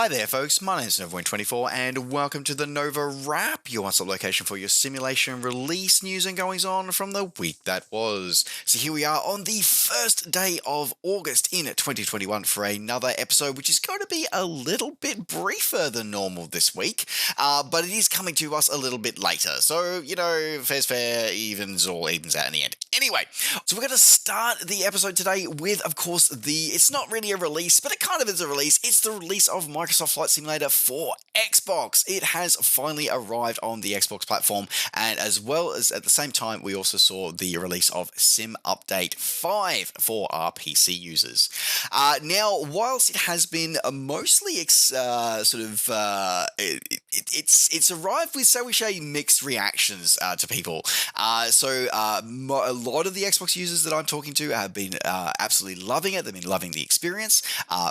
Hi there, folks. My name is NovaWrap24, and welcome to the NovaWrap, your one-stop location for your simulation release news and goings-on from the week that was. So here we are on the first day of August in 2021 for another episode, which is going to be a little bit briefer than normal this week, but it is coming to us a little bit later. So, fair's fair, evens all evens out in the end. Anyway, so we're going to start the episode today with, of course, it's not really a release, but it kind of is a release. It's the release of Microsoft Flight Simulator for Xbox. It has finally arrived on the Xbox platform, and as well as at the same time, we also saw the release of Sim Update 5 for our PC users. Now, whilst it has been mostly it's arrived with, so we say, mixed reactions to people. A lot of the Xbox users that I'm talking to have been absolutely loving it. They've been loving the experience.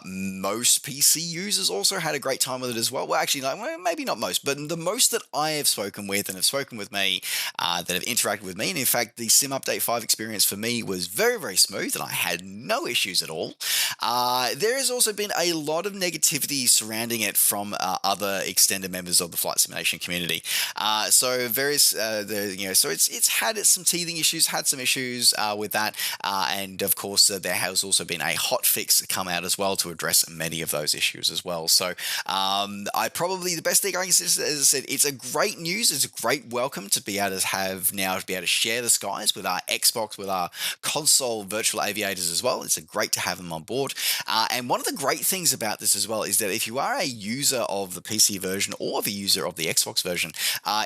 Most PC users also had a great time with it as well. Well, actually, maybe not most, but the most that I have spoken with and have spoken with me, that have interacted with me, and in fact, the Sim Update 5 experience for me was very, very smooth, and I had no issues at all. There has also been a lot of negativity surrounding it from other extended members of the flight simulation community. So it's had some teething issues, had some issues with that, and of course there has also been a hot fix come out as well to address many of those issues as well. So the best thing I can say is, as I said, it's a great news. It's a great welcome to be able to share the skies with our Xbox, with our console virtual aviators as well. It's great to have them on board. And one of the great things about this as well is that if you are a user of the PC version or a user of the Xbox version,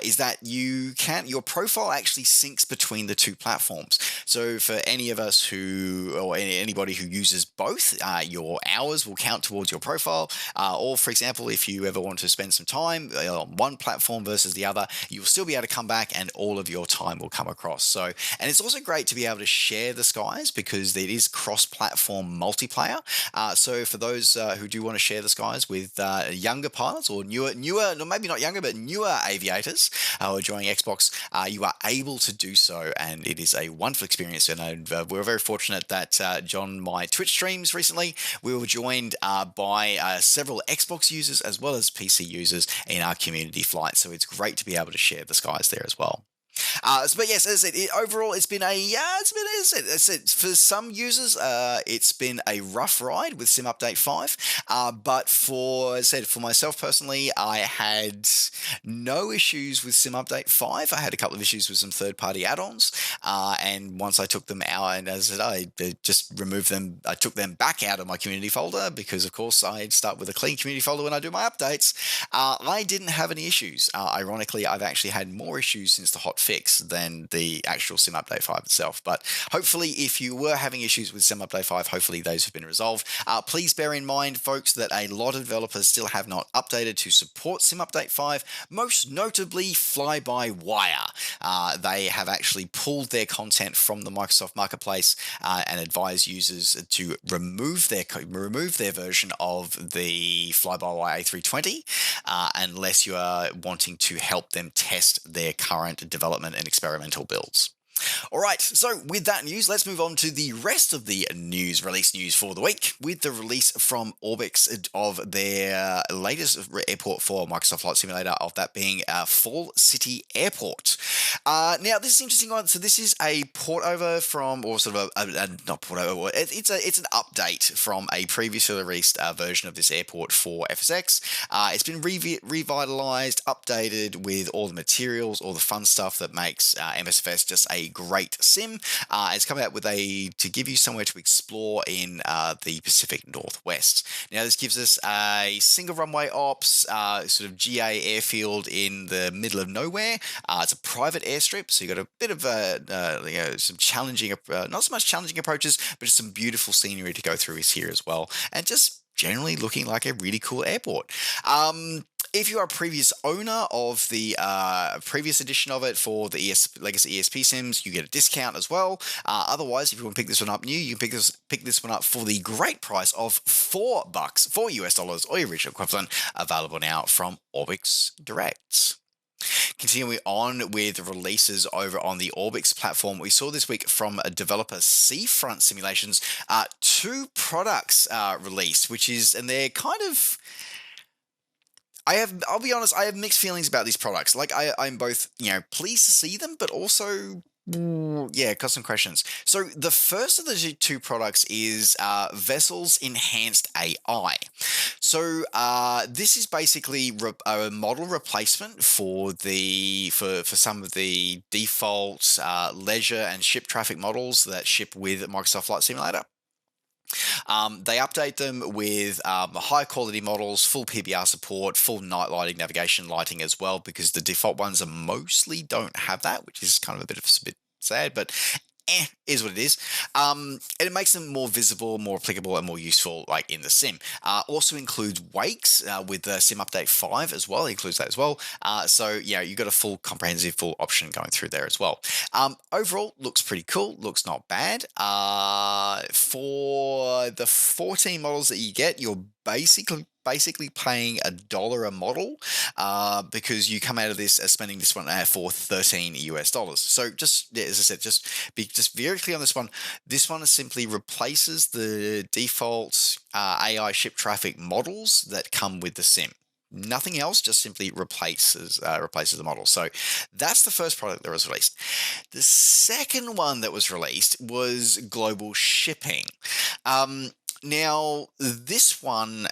is that your profile actually syncs between the two platforms. So for any of us anybody who uses both, your hours will count towards your profile. Or for example, if you ever want to spend some time on one platform versus the other, you'll still be able to come back and all of your time will come across. So, and it's also great to be able to share the skies because it is cross-platform multiplayer. So for those who do want to share the skies with younger pilots or newer, maybe not younger, but newer aviators who are joining Xbox, you are able to do so, and it is a wonderful experience. And we're very fortunate that on my Twitch streams recently, we were joined by several Xbox users as well as PC users in our community flight. So it's great to be able to share the skies there as well. But yes, as I said, overall, it's been for some users, it's been a rough ride with Sim Update 5. But for myself personally, I had no issues with Sim Update 5. I had a couple of issues with some third-party add-ons, and once I took them out, and as I said, I just removed them. I took them back out of my community folder because, of course, I start with a clean community folder when I do my updates. I didn't have any issues. Ironically, I've actually had more issues since the hot fix than the actual Sim Update 5 itself. But hopefully, if you were having issues with Sim Update 5, hopefully those have been resolved. Please bear in mind, folks, that a lot of developers still have not updated to support Sim Update 5, most notably Fly-by-Wire. They have actually pulled their content from the Microsoft Marketplace and advised users to remove their version of the Fly-by-Wire A320 unless you are wanting to help them test their current development and experimental builds. All right, so with that news, let's move on to the rest of the release news for the week, with the release from Orbix of their latest airport for Microsoft Flight Simulator, of that being Fall City Airport. Now, this is an interesting one. So this is a port over from, or sort of not port over, it's an update from a previously released version of this airport for FSX. It's been revitalized, updated with all the materials, all the fun stuff that makes MSFS just a great sim. It's come out to give you somewhere to explore in the Pacific Northwest. Now, this gives us a single runway ops, sort of GA airfield in the middle of nowhere. It's a private airstrip, so you've got a bit of some challenging, not so much challenging approaches, but just some beautiful scenery to go through here as well, and just generally looking like a really cool airport. If you are a previous owner of the previous edition of it for the Legacy ESP Sims, you get a discount as well. Otherwise, if you want to pick this one up new, you can pick this one up for the great price of $4, $4 or your original equivalent, available now from Orbix Direct. Continuing on with releases over on the Orbix platform, we saw this week from developer Seafront Simulations, 2 products released, and they're kind of I'll be honest, I have mixed feelings about these products. Like I'm both, pleased to see them, but also, yeah, got some questions. So the first of the two products is Vessel's Enhanced AI. So this is basically a model replacement for some of the default leisure and ship traffic models that ship with Microsoft Flight Simulator. They update them with high quality models, full PBR support, full night lighting, navigation lighting as well, because the default ones are mostly don't have that, which is kind of a bit sad, but is what it is. And it makes them more visible, more applicable, and more useful, like in the sim. Also includes wakes with the Sim Update 5 as well. It includes that as well. So yeah, you got a full comprehensive full option going through there as well. Overall, looks pretty cool. Looks not bad. For the 14 models that you get, you're basically paying $1 a model because you come out of this spending this one for $13 US. So just yeah, as I said, just very clear on this one. This one simply replaces the default AI ship traffic models that come with the sim. Nothing else, just simply replaces the model. So that's the first product that was released. The second one that was released was global shipping. Now, this one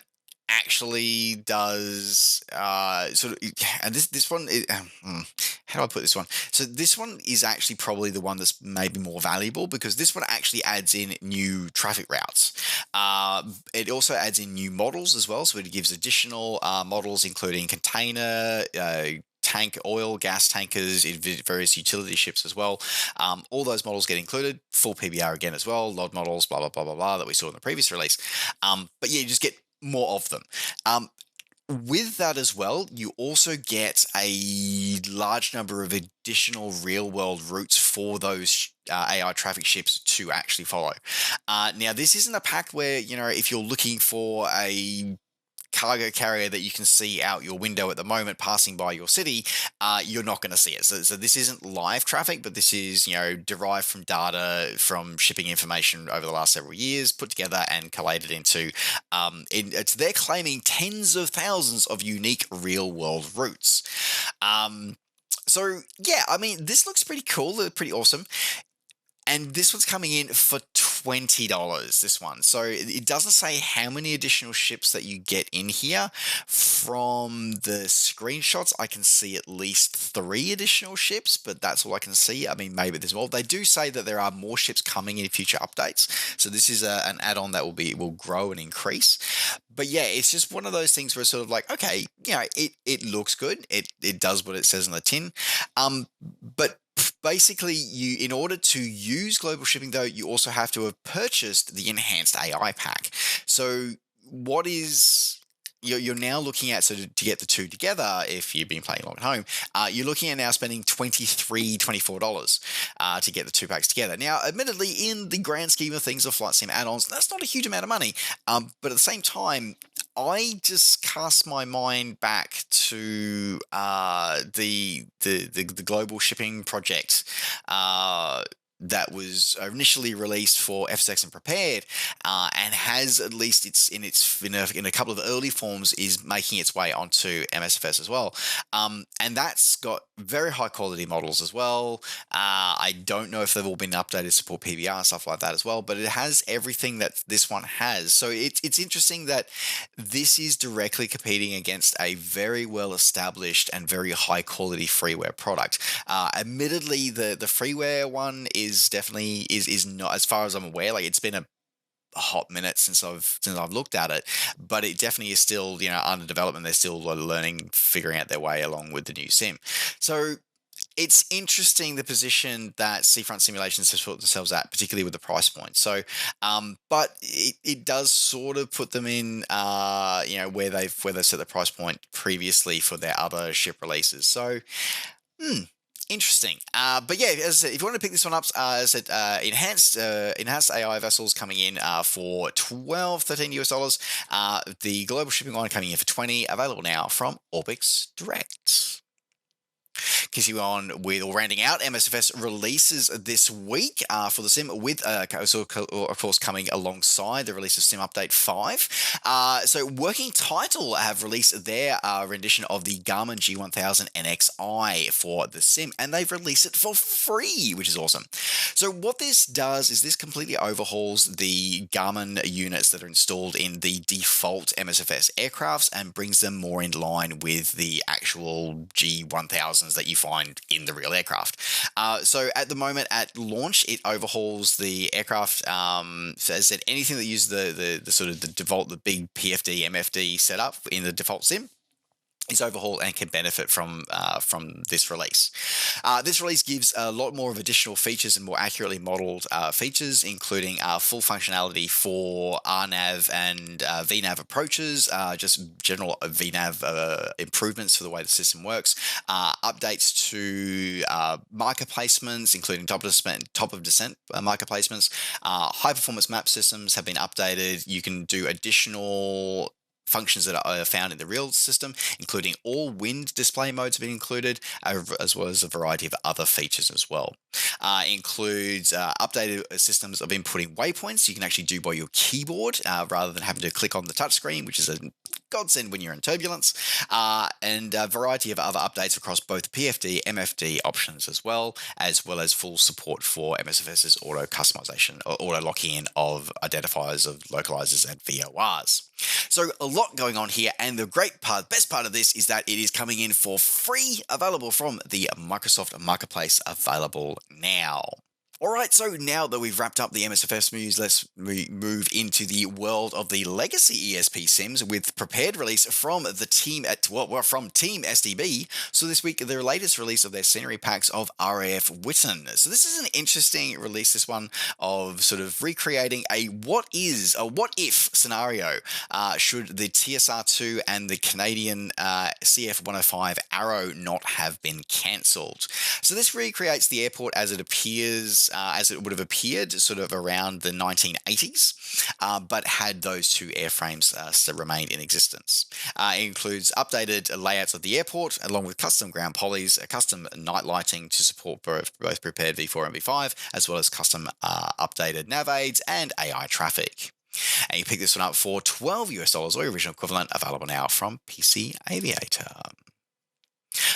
actually does and this one how do I put this one? So this one is actually probably the one that's maybe more valuable because this one actually adds in new traffic routes. It also adds in new models as well, so it gives additional models including container, tank oil, gas tankers, in various utility ships as well. All those models get included. Full PBR again as well. LOD models, blah blah blah blah blah that we saw in the previous release. But yeah, you just get more of them. With that as well, you also get a large number of additional real world routes for those AI traffic ships to actually follow. Now, this isn't a pack where, if you're looking for a cargo carrier that you can see out your window at the moment passing by your city, you're not going to see it. So this isn't live traffic, but this is, derived from data from shipping information over the last several years, put together and collated into, they're claiming tens of thousands of unique real world routes. So yeah, I mean, this looks pretty cool, pretty awesome. And this one's coming in for $20, this one. So it doesn't say how many additional ships that you get in here. From the screenshots, I can see at least 3 additional ships, but that's all I can see. I mean, maybe there's more. They do say that there are more ships coming in future updates. So this is an add-on that will grow and increase. But yeah, it's just one of those things where it's sort of like, okay, it looks good. It does what it says on the tin. But basically, in order to use global shipping, though, you also have to have purchased the enhanced AI pack. So what is you're now looking at, so to get the two together, if you've been playing along at home, you're looking at now spending $24 to get the two packs together. Now, admittedly, in the grand scheme of things of Flight Sim add-ons, that's not a huge amount of money. But at the same time, I just cast my mind back to the global shipping project that was initially released for FSX and Prepared, and has, at least in a couple of early forms, is making its way onto MSFS as well. And that's got very high quality models as well. I don't know if they've all been updated to support PBR and stuff like that as well, but it has everything that this one has. So it's interesting that this is directly competing against a very well established and very high quality freeware product. Admittedly, the freeware one is definitely is not, as far as I'm aware, like it's been a hot minute since I've looked at it, but it definitely is still under development. They're still learning, figuring out their way along with the new sim. So it's interesting the position that Seafront Simulations has put themselves at, particularly with the price point. So, but it does sort of put them in, where they've set the price point previously for their other ship releases. So, interesting. But yeah, as I said, if you want to pick this one up, as I said, enhanced AI vessels coming in for $13 US. The global shipping one coming in for 20, available now from Orbix Direct. Continue on with, or rounding out, MSFS releases this week for the sim, with of course coming alongside the release of Sim Update 5. So Working Title have released their rendition of the Garmin G1000 NXI for the sim, and they've released it for free, which is awesome. So what this does is this completely overhauls the Garmin units that are installed in the default MSFS aircrafts and brings them more in line with the actual G1000s that you find in the real aircraft. So at the moment, at launch, it overhauls the aircraft. So as I said, anything that uses the sort of the default, the big PFD, MFD setup in the default sim is overhauled and can benefit from this release. This release gives a lot more of additional features and more accurately modeled features, including full functionality for RNAV and VNAV approaches, just general VNAV improvements for the way the system works, updates to marker placements, including top of descent marker placements. High performance map systems have been updated. You can do additional functions that are found in the real system, including all wind display modes have been included, as well as a variety of other features as well. Includes updated systems of inputting waypoints. You can actually do by your keyboard rather than having to click on the touchscreen, which is a godsend when you're in turbulence, and a variety of other updates across both PFD, MFD options as well as full support for MSFS's auto customization or auto locking in of identifiers of localizers and VORs. So a lot going on here, and the best part of this is that it is coming in for free, available from the Microsoft Marketplace, available now. All right, so now that we've wrapped up the MSFS news, let's move into the world of the legacy ESP sims with prepared release from the team from Team SDB. So this week, their latest release of their scenery packs of RAF Witten. So this is an interesting release, this one, of sort of recreating a what if scenario should the TSR2 and the Canadian CF105 Arrow not have been cancelled. So this recreates the airport as it appears, as it would have appeared sort of around the 1980s, but had those two airframes still remained in existence. It includes updated layouts of the airport, along with custom ground polys, custom night lighting to support both prepared V4 and V5, as well as custom updated nav aids and AI traffic. And you pick this one up for $12 or original equivalent, available now from PC Aviator.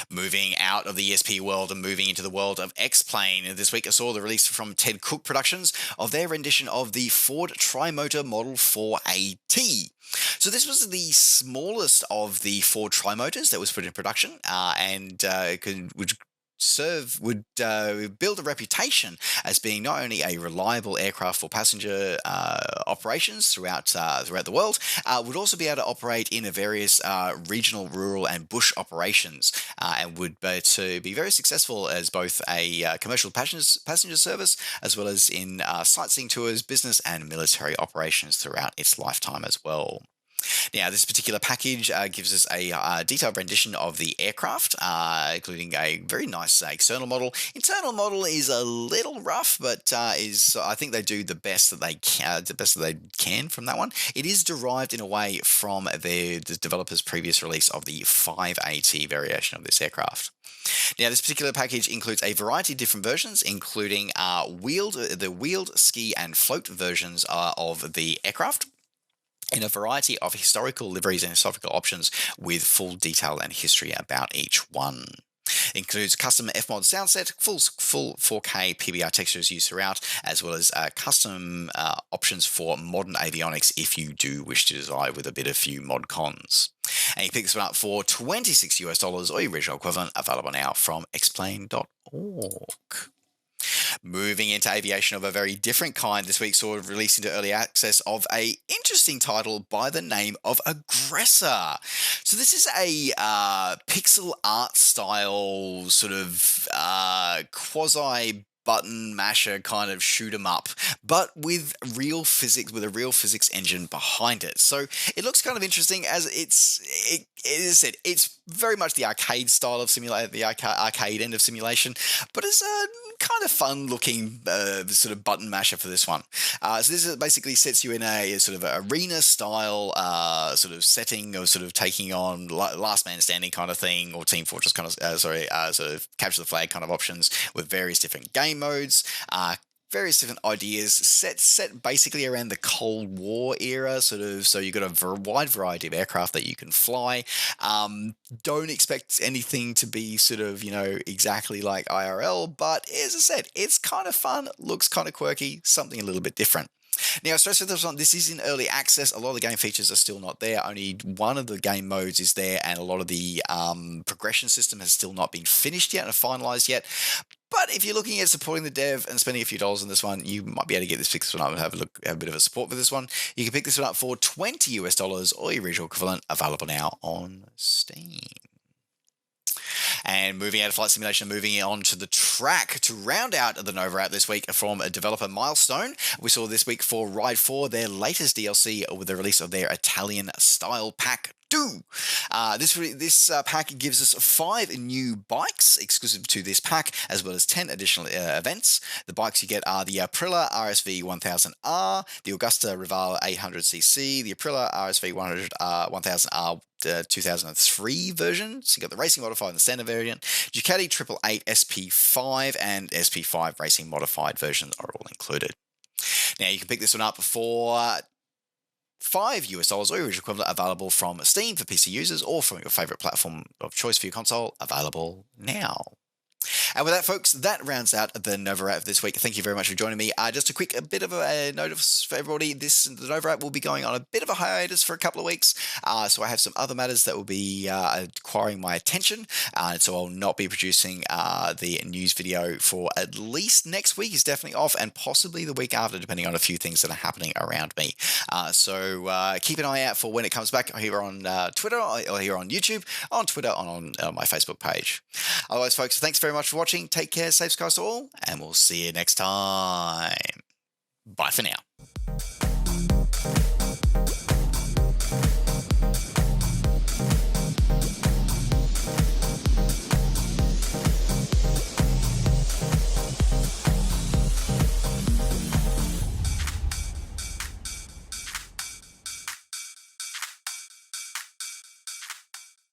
Moving out of the ESP world and moving into the world of X-Plane, this week I saw the release from Ted Cook Productions of their rendition of the Ford Trimotor Model 4AT. So this was the smallest of the Ford Trimotors that was put in production, and would build a reputation as being not only a reliable aircraft for passenger operations throughout the world, would also be able to operate in various regional, rural, and bush operations, and would to be very successful as both a commercial passenger service, as well as in sightseeing tours, business, and military operations throughout its lifetime as well. Now, this particular package gives us a detailed rendition of the aircraft, including a very nice external model. Internal model is a little rough, but I think they do the best that they can from that one. It is derived in a way from the developer's previous release of the 5AT variation of this aircraft. Now, this particular package includes a variety of different versions, including the wheeled, ski, and float versions of the aircraft, in a variety of historical liveries and historical options with full detail and history about each one. It includes custom F-Mod sound set, full 4K PBR textures used throughout, as well as custom options for modern avionics if you do wish to desire, with a few mod cons. And you pick this one up for $26 or your original equivalent, available now from explain.org. Moving into aviation of a very different kind, this week saw release into early access of a interesting title by the name of Aggressor. So this is a pixel art style sort of quasi button masher kind of shoot 'em up, but with a real physics engine behind it. So it looks kind of interesting, as it's very much the arcade style of simulator, the arcade end of simulation, but it's kind of fun looking sort of button masher for this one. So this basically sets you in a sort of arena style sort of setting of sort of taking on last man standing kind of thing, or Team Fortress kind of, sort of capture the flag kind of options with various different game modes. Various different ideas set basically around the Cold War era, sort of. So you've got a wide variety of aircraft that you can fly. Don't expect anything to be sort of, exactly like IRL, but as I said, it's kind of fun, looks kind of quirky, something a little bit different. Now, stress with this one, this is in early access. A lot of the game features are still not there. Only one of the game modes is there, and a lot of the progression system has still not been finished yet and finalized yet. But if you're looking at supporting the dev and spending a few dollars on this one, you might be able to get this one up and have a bit of a support for this one. You can pick this one up for $20 US or your original equivalent, available now on Steam. And moving out of flight simulation, moving on to the track to round out the NovaWrap this week from a developer Milestone. We saw this week for Ride 4 their latest DLC with the release of their Italian style pack 2. This pack gives us 5 new bikes exclusive to this pack, as well as 10 additional events. The bikes you get are the Aprilia RSV 1000R, the Augusta Rival 800cc, the Aprilia RSV 1000R 2003 version. So you got the racing modified and the standard variant. Ducati 888 SP5 and SP5 racing modified versions are all included. Now you can pick this one up for $5 US or your equivalent, available from Steam for PC users or from your favorite platform of choice for your console, available now. And with that, folks, that rounds out the NovaWrap this week. Thank you very much for joining me. Just a bit of a notice for everybody. The NovaWrap will be going on a bit of a hiatus for a couple of weeks. So I have some other matters that will be acquiring my attention. So I'll not be producing the news video for at least next week. Is definitely off, and possibly the week after, depending on a few things that are happening around me. So keep an eye out for when it comes back here on Twitter or here on YouTube, on Twitter, on my Facebook page. Otherwise, folks, thanks very much for watching. Take care, safe skies to all, and we'll see you next time. Bye for now.